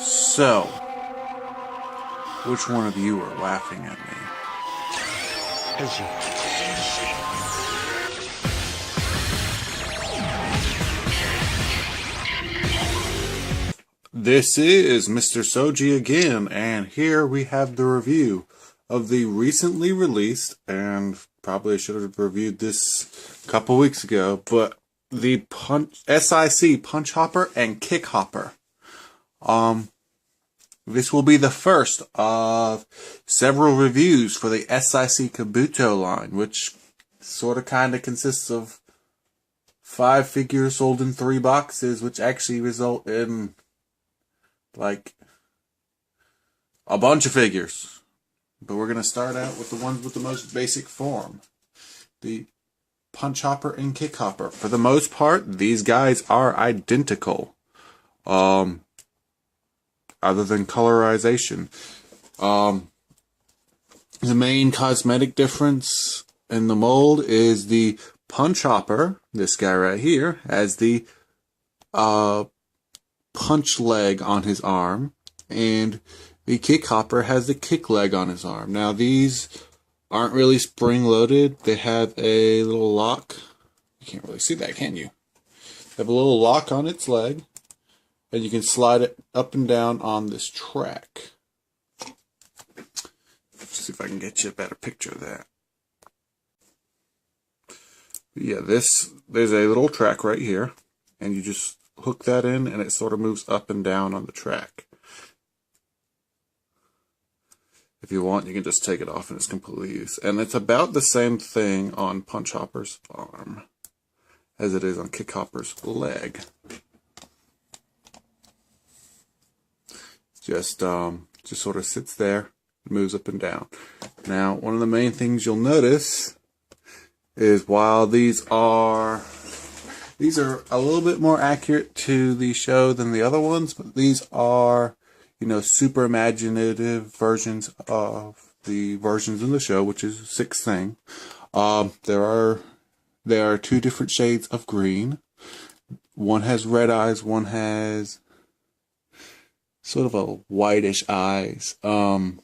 So, which one of you are laughing at me? This is MisterSouji again, and here we have the review of the recently released, and probably I should have reviewed this a couple weeks ago, but the S.I.C punch hopper and kick hopper. This will be the first of several reviews for the S.I.C Kabuto line, which sort of kind of consists of 5 figures sold in 3 boxes, which actually result in like a bunch of figures. But we're going to start out with the ones with the most basic form. The punch hopper and kick hopper. For the most part, these guys are identical. Other than colorization. The main cosmetic difference in the mold is the punch hopper, this guy right here, has the punch leg on his arm, and the kick hopper has the kick leg on his arm. Now these aren't really spring loaded. They have a little lock. You can't really see that, can you? They have a little lock on its leg, and you can slide it up and down on this track. Let's see if I can get you a better picture of that. Yeah, there's a little track right here, and you just hook that in, and it sort of moves up and down on the track. If you want, you can just take it off, and it's completely used. And it's about the same thing on punch hopper's arm as it is on kick hopper's leg. Just sort of sits there, moves up and down. Now, one of the main things you'll notice is while these are a little bit more accurate to the show than the other ones, but these are, super imaginative versions of the versions in the show, which is 6th thing. There are 2 different shades of green. One has red eyes, one has sort of a whitish eyes. But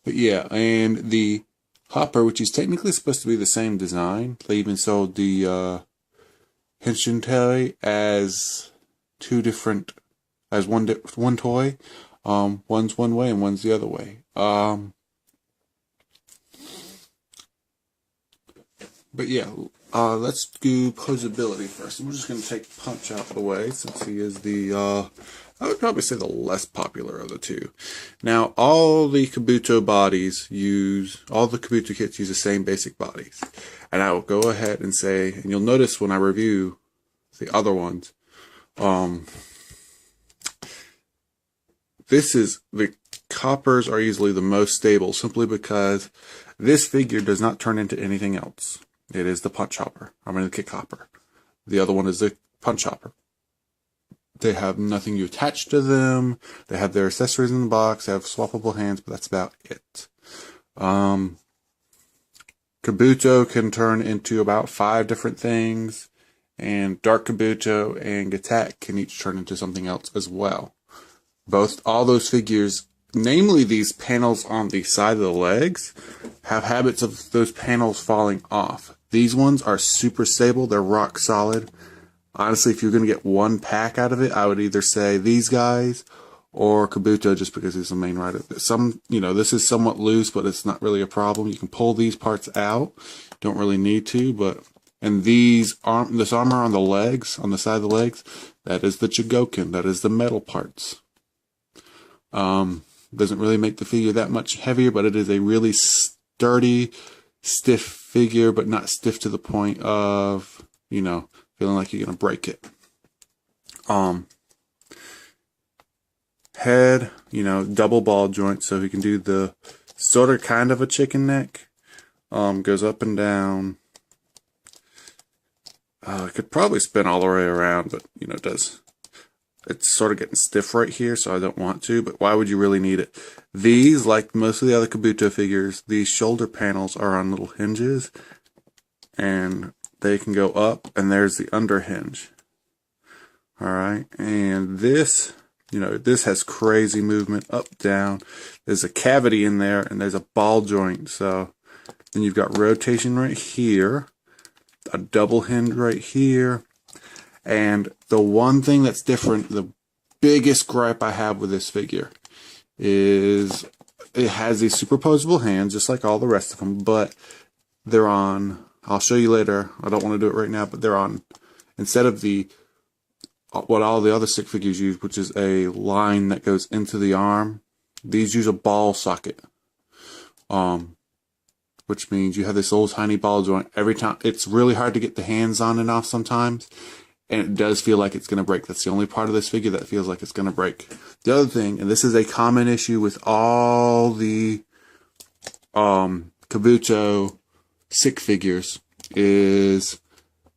yeah, and the hopper, which is technically supposed to be the same design, they even sold the Henshin toy as one toy. One's one way and one's the other way. But yeah, let's do posability first. We're just going to take Punch out of the way since he is the, I would probably say the less popular of the 2. Now, all the Kabuto kits use the same basic bodies. And I will go ahead and say, and you'll notice when I review the other ones, the coppers are usually the most stable simply because this figure does not turn into anything else. It is the punch hopper. The kick hopper. The other one is the punch hopper. They have nothing you attach to them. They have their accessories in the box. They have swappable hands, but that's about it. Kabuto can turn into about 5 different things, and Dark Kabuto and Gatak can each turn into something else as well. All those figures, namely these panels on the side of the legs, have habits of those panels falling off. These ones are super stable. They're rock solid. Honestly, if you're going to get one pack out of it, I would either say these guys or Kabuto, just because he's the main rider. This is somewhat loose, but it's not really a problem. You can pull these parts out. Don't really need to, and this armor on the legs, on the side of the legs, that is the Chogokin. That is the metal parts. Doesn't really make the figure that much heavier, but it is a really sturdy, stiff figure, but not stiff to the point of, feeling like you're going to break it. Head, double ball joint, so he can do the sort of kind of a chicken neck. Goes up and down. It could probably spin all the way around, but, it does. It's sort of getting stiff right here, so I don't want to, but why would you really need it? These, like most of the other Kabuto figures, these shoulder panels are on little hinges, and they can go up, and there's the under hinge. Alright, and this You know, this has crazy movement up, down. There's a cavity in there, and there's a ball joint. So then you've got rotation right here, a double hinge right here. And the one thing that's different, the biggest gripe I have with this figure is it has these superposable hands, just like all the rest of them, but they're on, I'll show you later, I don't want to do it right now, but they're on, instead of the what all the other stick figures use, which is a line that goes into the arm, these use a ball socket. Which means you have this old tiny ball joint. Every time, it's really hard to get the hands on and off sometimes, and it does feel like it's going to break. That's the only part of this figure that feels like it's going to break. The other thing, and this is a common issue with all the Kabuto stick figures, is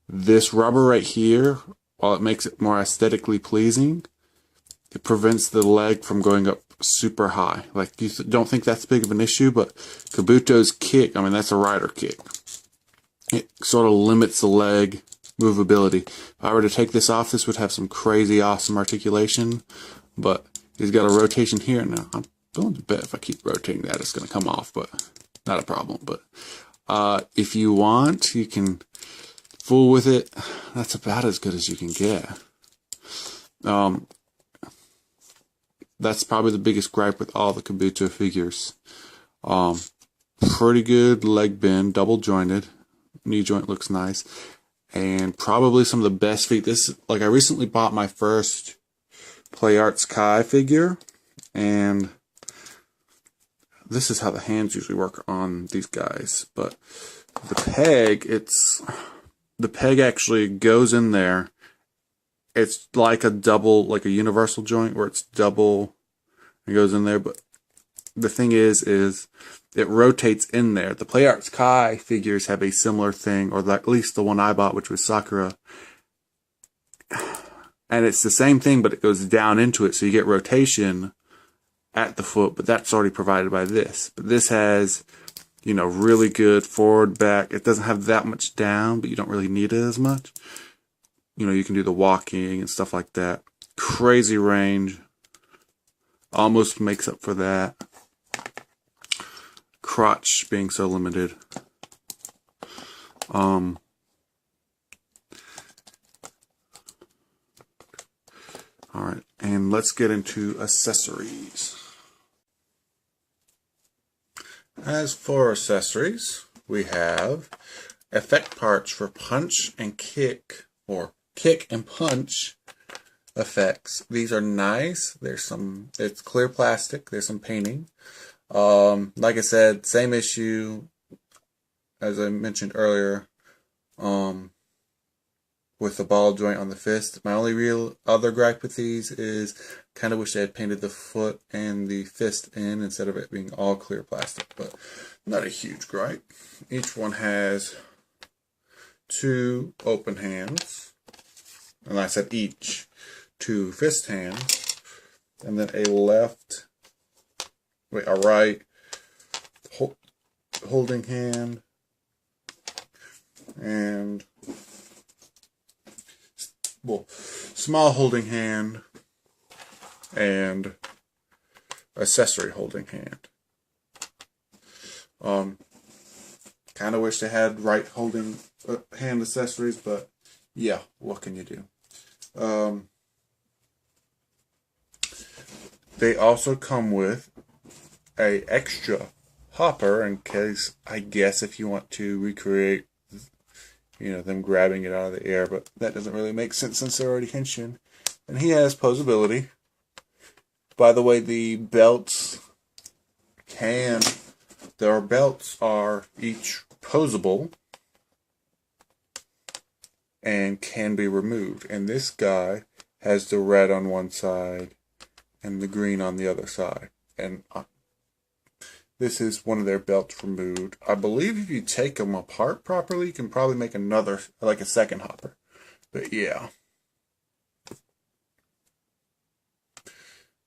this rubber right here. While it makes it more aesthetically pleasing, it prevents the leg from going up super high. Like, you don't think that's big of an issue, but Kabuto's kick, I mean, that's a rider kick. It sort of limits the leg movability. If I were to take this off, this would have some crazy awesome articulation, but he's got a rotation here. Now, I'm going to bet if I keep rotating that, it's going to come off, but not a problem. But if you want, you can fool with it. That's about as good as you can get. That's probably the biggest gripe with all the Kabuto figures. Pretty good leg bend, double jointed. Knee joint looks nice. And probably some of the best feet. This, like, I recently bought my first Play Arts Kai figure, and this is how the hands usually work on these guys. But the peg, the peg actually goes in there. It's like a double, like a universal joint where it's double and goes in there. But the thing is it rotates in there. The Play Arts Kai figures have a similar thing, or at least the one I bought, which was Sakura. And it's the same thing, but it goes down into it. So you get rotation at the foot, but that's already provided by this. But this has, you know, really good forward, back. It doesn't have that much down, but you don't really need it as much. You know, you can do the walking and stuff like that. Crazy range. Almost makes up for that. Crotch being so limited. Alright, and let's get into accessories. As for accessories, we have effect parts for punch and kick, or kick and punch effects. These are nice. It's clear plastic. There's some painting. Like I said, same issue as I mentioned earlier, with the ball joint on the fist. My only real other gripe with these is kind of wish they had painted the foot and the fist in instead of it being all clear plastic, but not a huge gripe. Each one has 2 open hands, and I said each, 2 fist hands, and then a right holding hand, and small holding hand, and accessory holding hand. Kind of wish they had right holding hand accessories, but yeah, what can you do? They also come with a extra hopper in case, I guess, if you want to recreate, you know, them grabbing it out of the air, but that doesn't really make sense since they're already henshin. And he has posability. By the way, the belts are each posable and can be removed. And this guy has the red on one side and the green on the other side. And this is one of their belts removed. I believe if you take them apart properly, you can probably make another, like a second hopper. But yeah.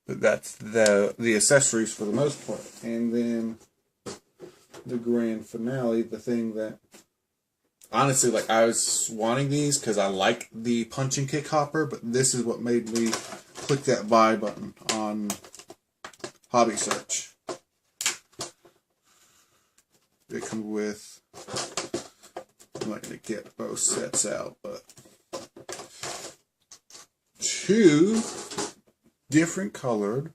But that's the accessories for the most part. And then the grand finale, the thing that, honestly, like, I was wanting these because I like the punch and kick hopper, but this is what made me click that buy button on Hobby Search. It comes with, I'm not going to get both sets out, but 2 different colored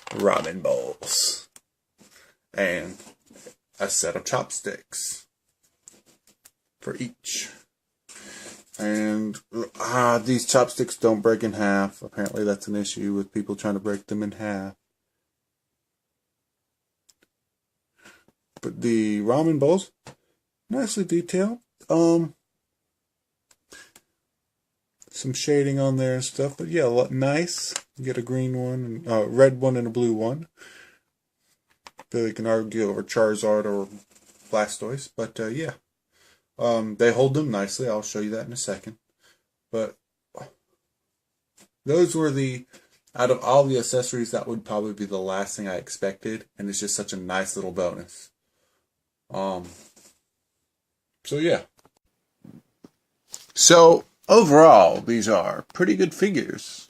ramen bowls and a set of chopsticks for each. And these chopsticks don't break in half. Apparently that's an issue with people trying to break them in half. But the ramen bowls, nicely detailed. Some shading on there and stuff, but yeah, nice. You get a green one, and red one, and a blue one. They can argue over Charizard or Blastoise, but yeah, they hold them nicely. I'll show you that in a second. But those were out of all the accessories, that would probably be the last thing I expected, and it's just such a nice little bonus. So yeah. So overall, these are pretty good figures.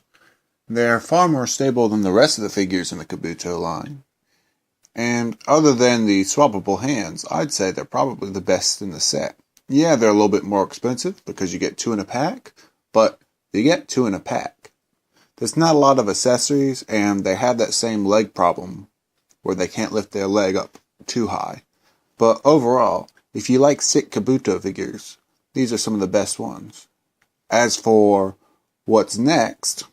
They're far more stable than the rest of the figures in the Kabuto line. And other than the swappable hands, I'd say they're probably the best in the set. Yeah, they're a little bit more expensive because you get 2 in a pack, but you get 2 in a pack. There's not a lot of accessories, and they have that same leg problem where they can't lift their leg up too high. But overall, if you like sick Kabuto figures, these are some of the best ones. As for what's next,